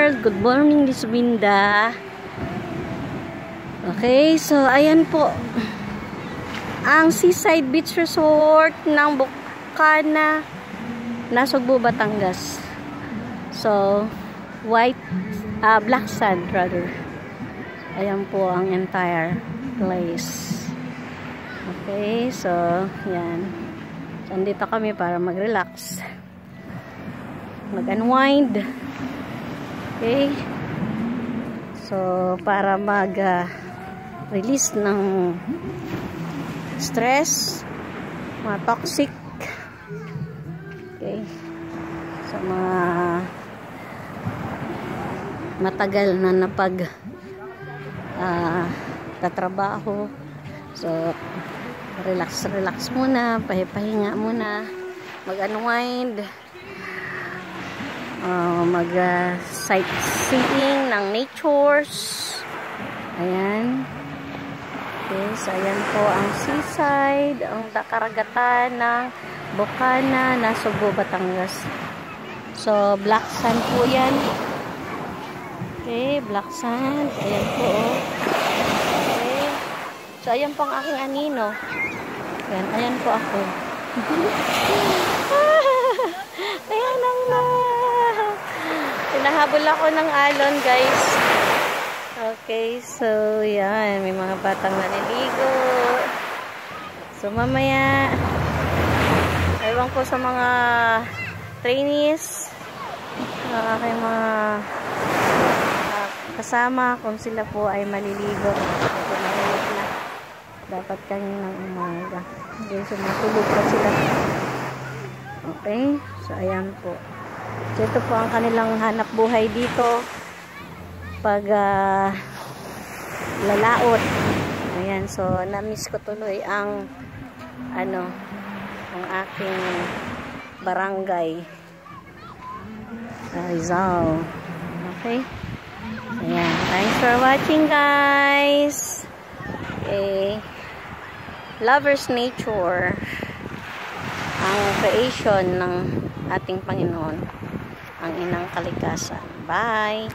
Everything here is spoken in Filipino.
world! Good morning, Liswinda. Okay, so ayan po ang Seaside Beach Resort ng Bukana, Nasugbu, Batangas. So, black sand rather. Ayan po ang entire place. Okay, so yan. So, andito kami para mag-relax, mag-unwind. Okay, so para mag-release ng stress, mga toxic, okay, sa mga matagal na tatrabaho. So relax muna, pahinga muna, mag-unwind, mag-sightseeing ng natures. Ayan. Okay, so ayan po ang seaside, ang karagatan ng Bukana, Nasugbu, Batangas. So black sand po yan. Okay, black sand. Ayan po. Okay. So ayan po ang aking anino. Ayan po ako. Ayan ang hinahabol ako ng alon, guys. Okay, so yan, may mga batang naliligo. So mamaya, ewan ko sa mga trainees, aking mga kasama, kung sila po ay maliligo. So mahirap na. Dapat kaninang umaga. Okay, so matulog pa sila. Okay, so ayan po. So ito po ang kanilang hanap buhay dito pag lalaot. Ayan, so na-miss ko tuloy ang ang aking barangay Rizal. Okay, ayan, thanks for watching, guys. Okay, lovers nature, ang creation ng ating Panginoon, ang inang kalikasan. Bye!